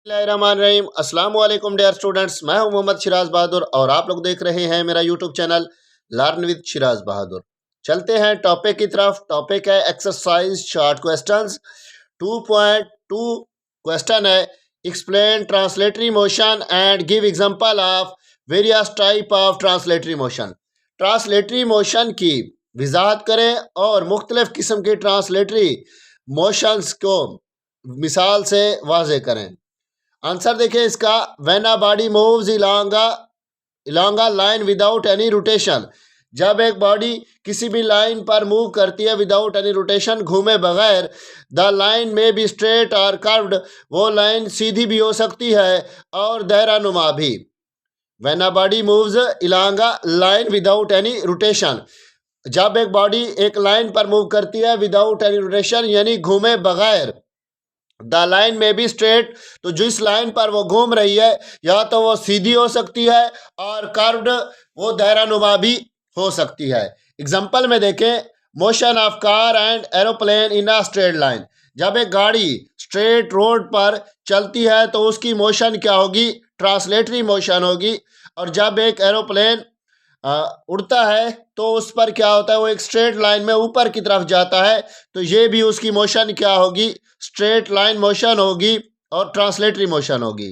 बिस्मिल्लाहिर्रहमानिर्रहीम। अस्सलाम वालेकुम डियर स्टूडेंट्स, मैं हूं मोहम्मद शिराज बहादुर और आप लोग देख रहे हैं मेरा YouTube channel learn with Shiraz Bahadur. चलते हैं टॉपिक की तरफ। टॉपिक है एक्सरसाइज शॉर्ट क्वेश्चंस 2.2। क्वेश्चन है explain translatory motion and give example of various type of translatory motion. Translatory motion की वजाहत करें और मुख्तलिफ किस्म के ट्रांसलेटरी मोशंस को मिसाल से वाजे करें। आंसर देखिए इसका, when a body moves along a line without any rotation. जब एक बॉडी किसी भी लाइन पर मूव करती है विदाउट एनी रोटेशन, घूमे बगैर, द लाइन में बी स्ट्रेट और कर्व्ड, वो लाइन सीधी भी हो सकती है और दायरानुमा भी। When a body moves along a line without any rotation, जब एक बॉडी एक लाइन पर मूव करती है विदाउट एनी रोटेशन यानी घूमे बगैर, द लाइन में भी स्ट्रेट, तो जिस लाइन पर वो घूम रही है या तो वो सीधी हो सकती है और कर्व्ड, वो दायरानुमा भी हो सकती है। एग्जांपल में देखें, motion of car and aeroplane in a straight line. जब एक गाड़ी स्ट्रेट रोड पर चलती है तो उसकी मोशन क्या होगी? ट्रांसलेटरी मोशन होगी। और जब एक एरोप्लेन उड़ता है तो उस पर क्या होता है? वो एक स्ट्रेट लाइन में ऊपर की तरफ जाता है, तो ये भी उसकी मोशन क्या होगी? स्ट्रेट लाइन मोशन होगी और ट्रांसलेटरी मोशन होगी।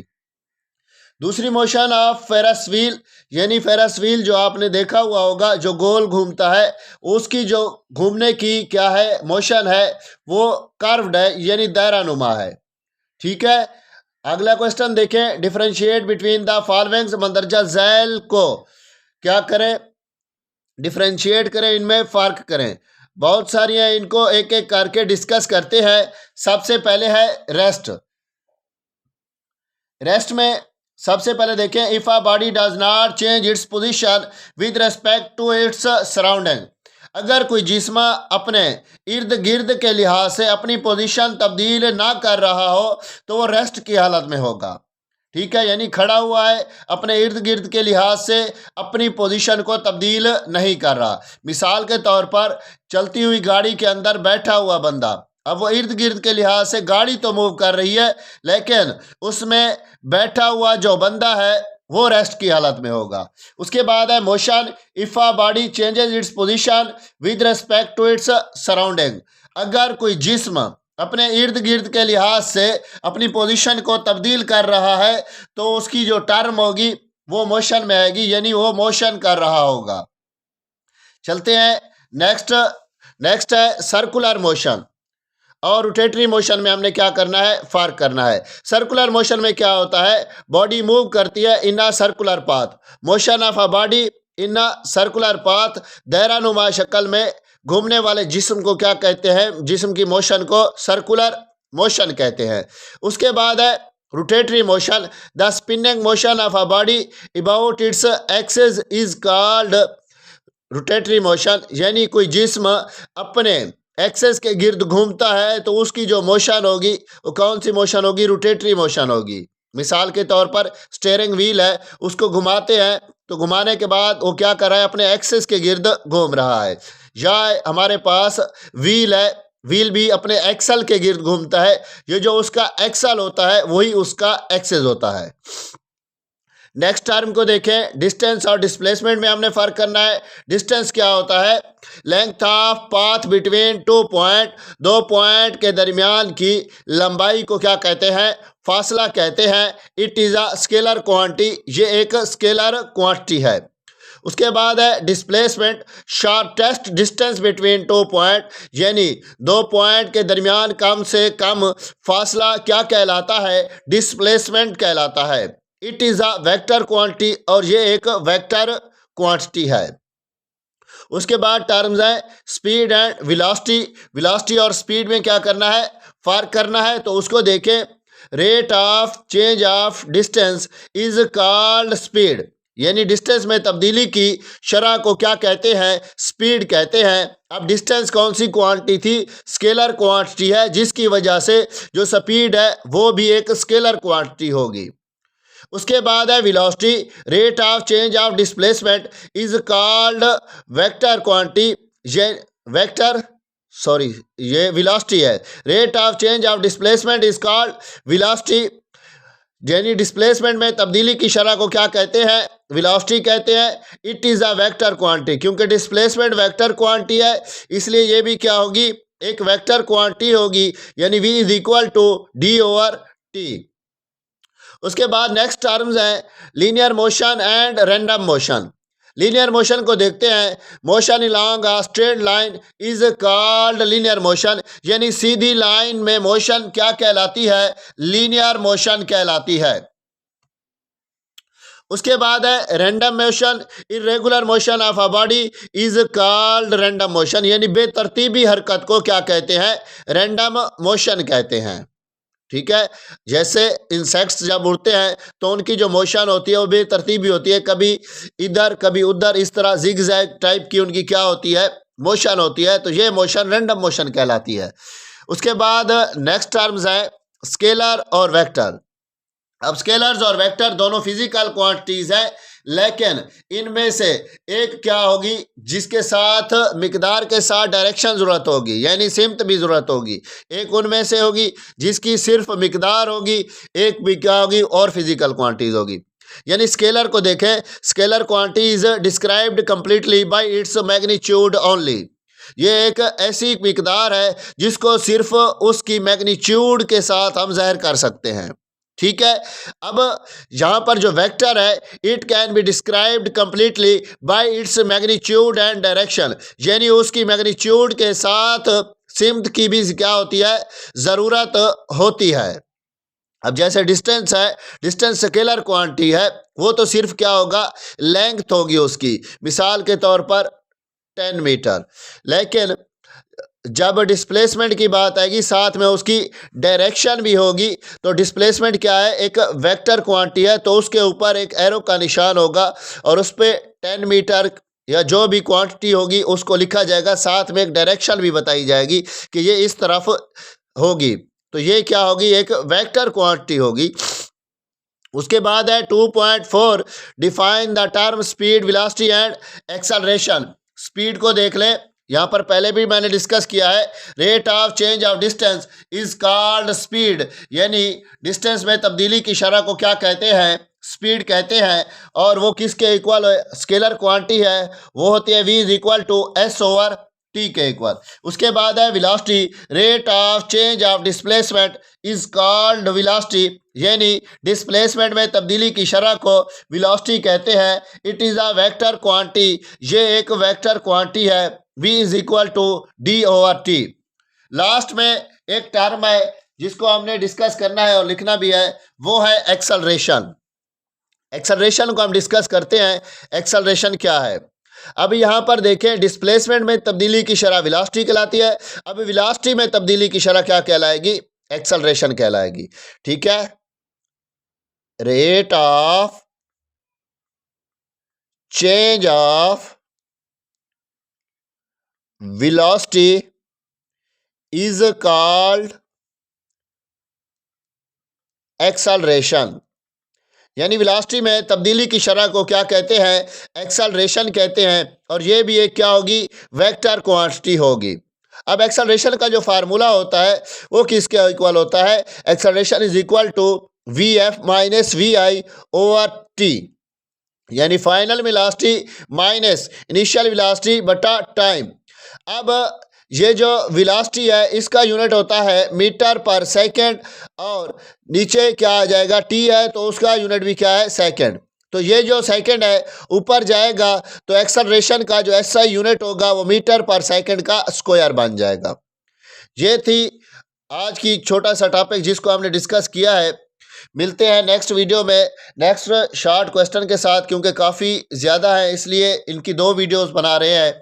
दूसरी मोशन ऑफ फेरस व्हील, यानी फेरस व्हील जो आपने देखा हुआ होगा जो गोल घूमता है, उसकी जो घूमने की क्या है मोशन है, वो कर्व्ड है यानी दायरानुमा है। ठीक है, अगला क्वेश्चन देखें, differentiate between the following. मंदरजा Zail को क्या करें? डिफरेंशिएट करें, इनमें फ़र्क करें। बहुत सारी हैं, इनको एक एक करके डिस्कस करते हैं। सबसे पहले है रेस्ट। रेस्ट में सबसे पहले देखें, if a body does not change its position with respect to its surrounding. अगर कोई जिस्म अपने इर्द गिर्द के लिहाज से अपनी पोजीशन तब्दील ना कर रहा हो तो वो रेस्ट की हालत में होगा। ठीक है, यानी खड़ा हुआ है, अपने इर्द गिर्द के लिहाज से अपनी पोजीशन को तब्दील नहीं कर रहा। मिसाल के तौर पर चलती हुई गाड़ी के अंदर बैठा हुआ बंदा, अब वो इर्द गिर्द के लिहाज से गाड़ी तो मूव कर रही है, लेकिन उसमें बैठा हुआ जो बंदा है वो रेस्ट की हालत में होगा। उसके बाद है motion, if a body changes its position with respect to its surrounding. अगर कोई जिस्म अपने इर्द गिर्द के लिहाज से अपनी पोजीशन को तब्दील कर रहा है तो उसकी जो टर्म होगी वो मोशन में आएगी, यानी वो मोशन कर रहा होगा। चलते हैं नेक्स्ट है सर्कुलर मोशन और रोटेटरी मोशन में हमने क्या करना है? फर्क करना है। सर्कुलर मोशन में क्या होता है? बॉडी मूव करती है in a circular path. Motion of a body in a circular path, दायरानुमा शक्ल में घूमने वाले जिस्म को क्या कहते हैं? जिस्म की मोशन को सर्कुलर मोशन कहते हैं। उसके बाद है rotatory motion, the spinning motion of a body about its axis is called rotatory motion. यानी कोई जिस्म अपने एक्सेस के गिर्द घूमता है तो उसकी जो मोशन होगी वो कौन सी मोशन होगी? रोटेटरी मोशन होगी। मिसाल के तौर पर स्टीयरिंग व्हील है, उसको घुमाते हैं तो घुमाने के बाद वो क्या कर रहा है? अपने एक्सेस के गिर्द घूम रहा है। या हमारे पास व्हील है, व्हील भी अपने एक्सल के गिर्द घूमता है, ये जो उसका एक्सल होता है वही उसका एक्सेस होता है। नेक्स्ट टर्म को देखें, डिस्टेंस और डिस्प्लेसमेंट में हमने फ़र्क करना है। डिस्टेंस क्या होता है? Length of path between two point, दो पॉइंट के दरमियान की लंबाई को क्या कहते हैं? फासला कहते हैं। It is a scalar quantity, ये एक स्केलर क्वांटिटी है। उसके बाद है displacement, shortest distance between two point, यानी दो पॉइंट के दरमियान कम से कम फासला क्या कहलाता है? डिस्प्लेसमेंट कहलाता है। It is a vector quantity, और ये एक वेक्टर क्वांटिटी है। उसके बाद टर्म्स हैं स्पीड एंड वेलोसिटी। वेलोसिटी और स्पीड में क्या करना है? फर्क करना है, तो उसको देखें। Rate of change of distance is called speed, यानी डिस्टेंस में तब्दीली की शरह को क्या कहते हैं? स्पीड कहते हैं। अब डिस्टेंस कौन सी क्वांटिटी थी? स्केलर क्वांटिटी है, जिसकी वजह से जो स्पीड है वो भी एक स्केलर क्वांटिटी होगी। उसके बाद है velocity, rate of change of displacement is called vector quantity. ये वेक्टर ये वेलोसिटी है। Rate of change of displacement is called velocity. यानी डिस्प्लेसमेंट में तब्दीली की शरह को क्या कहते हैं? वेलोसिटी कहते हैं। It is a vector quantity, क्योंकि डिस्प्लेसमेंट वेक्टर क्वांटिटी है, इसलिए ये भी क्या होगी? एक वेक्टर क्वांटिटी होगी, यानी v is equal to d/t। उसके बाद नेक्स्ट टर्म्स हैं linear motion and random motion. Linear motion को देखते हैं। Motion along a straight line is called linear motion, यानी सीधी लाइन में मोशन क्या कहलाती है? लीनियर मोशन कहलाती है। उसके बाद है random motion. Irregular motion of a body is called random motion, यानी बेतरतीबी हरकत को क्या कहते हैं? रैंडम मोशन कहते हैं। ठीक है, जैसे इंसेक्ट्स जब उड़ते हैं तो उनकी जो मोशन होती है वो बेतरतीबी होती है, कभी इधर कभी उधर, इस तरह जिगजैग टाइप की उनकी क्या होती है? मोशन होती है। तो ये मोशन रैंडम मोशन कहलाती है। उसके बाद नेक्स्ट टर्म्स है स्केलर और वेक्टर। अब स्केलर्स और वेक्टर दोनों फिजिकल क्वांटिटीज हैं, लेकिन इनमें से एक क्या होगी जिसके साथ मिकदार के साथ डायरेक्शन ज़रूरत होगी, यानी सिमत भी ज़रूरत होगी। एक उनमें से होगी जिसकी सिर्फ मिकदार होगी, एक भी क्या होगी और फिजिकल क्वांटिटीज होगी। यानी स्केलर को देखें, scalar quantity is described completely by its magnitude only. ये एक ऐसी मिकदार है जिसको सिर्फ उसकी मैग्नीट्यूड के साथ हम ज़ाहिर कर सकते हैं। ठीक है, अब यहाँ पर जो वेक्टर है, it can be described completely by its magnitude and direction, यानी उसकी मैग्नीट्यूड के साथ सिमत की भी क्या होती है? ज़रूरत होती है। अब जैसे डिस्टेंस है, डिस्टेंस स्केलर क्वांटिटी है, वो तो सिर्फ क्या होगा? लेंथ होगी उसकी, मिसाल के तौर पर 10 मीटर। लेकिन जब डिस्प्लेसमेंट की बात आएगी साथ में उसकी डायरेक्शन भी होगी। तो डिस्प्लेसमेंट क्या है? एक वेक्टर क्वांटिटी है, तो उसके ऊपर एक एरो का निशान होगा और उस पर 10 मीटर या जो भी क्वांटिटी होगी उसको लिखा जाएगा, साथ में एक डायरेक्शन भी बताई जाएगी कि ये इस तरफ होगी। तो ये क्या होगी? एक वेक्टर क्वांटिटी होगी। उसके बाद है 2.4 define the term speed, velocity and acceleration. Speed को देख लें, यहाँ पर पहले भी मैंने डिस्कस किया है। Rate of change of distance is called speed, यानी डिस्टेंस में तब्दीली की शरह को क्या कहते हैं? स्पीड कहते हैं। और वो किसके इक्वल? स्केलर क्वांटिटी है, वो होती है v is equal to s/t के इक्वल। उसके बाद है velocity. Rate of change of displacement is called velocity, यानी डिस्प्लेसमेंट में तब्दीली की शरह को वेलोसिटी कहते हैं। It is a vector quantity, ये एक वेक्टर क्वांटिटी है। v is equal to d/t। Last में एक टर्म है जिसको हमने डिस्कस करना है और लिखना भी है, वो है एक्सेलरेशन। एक्सेलरेशन को हम डिस्कस करते हैं। एक्सेलरेशन क्या है? अब यहाँ पर देखें, डिस्प्लेसमेंट में तब्दीली की शरह वेलोसिटी कहलाती है। अब वेलोसिटी में तब्दीली की शरह क्या कहलाएगी? एक्सेलरेशन कहलाएगी। ठीक है, rate of change of velocity is called acceleration, यानी वेलोसिटी में तब्दीली की शरह को क्या कहते हैं? एक्सेलरेशन कहते हैं। और ये भी एक क्या होगी? वेक्टर क्वांटिटी होगी। अब एक्सेलरेशन का जो फार्मूला होता है वो किसके इक्वल होता है? Acceleration is equal to vf minus vi/t, यानी final velocity minus initial velocity बटा टाइम। अब ये जो वेलोसिटी है इसका यूनिट होता है मीटर पर सेकंड, और नीचे क्या आ जाएगा? टी है, तो उसका यूनिट भी क्या है? सेकंड। तो ये जो सेकंड है ऊपर जाएगा तो एक्सेलरेशन का जो एसआई यूनिट होगा वो मीटर पर सेकंड का स्क्वायर बन जाएगा। ये थी आज की छोटा सा टॉपिक जिसको हमने डिस्कस किया है। मिलते हैं नेक्स्ट वीडियो में नेक्स्ट शॉर्ट क्वेश्चन के साथ, क्योंकि काफ़ी ज़्यादा है इसलिए इनकी 2 वीडियोस बना रहे हैं।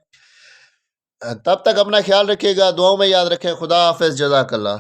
तब तक अपना ख्याल रखिएगा, दुआओं में याद रखें। खुदा हाफिज़, जज़ाकल्लाह।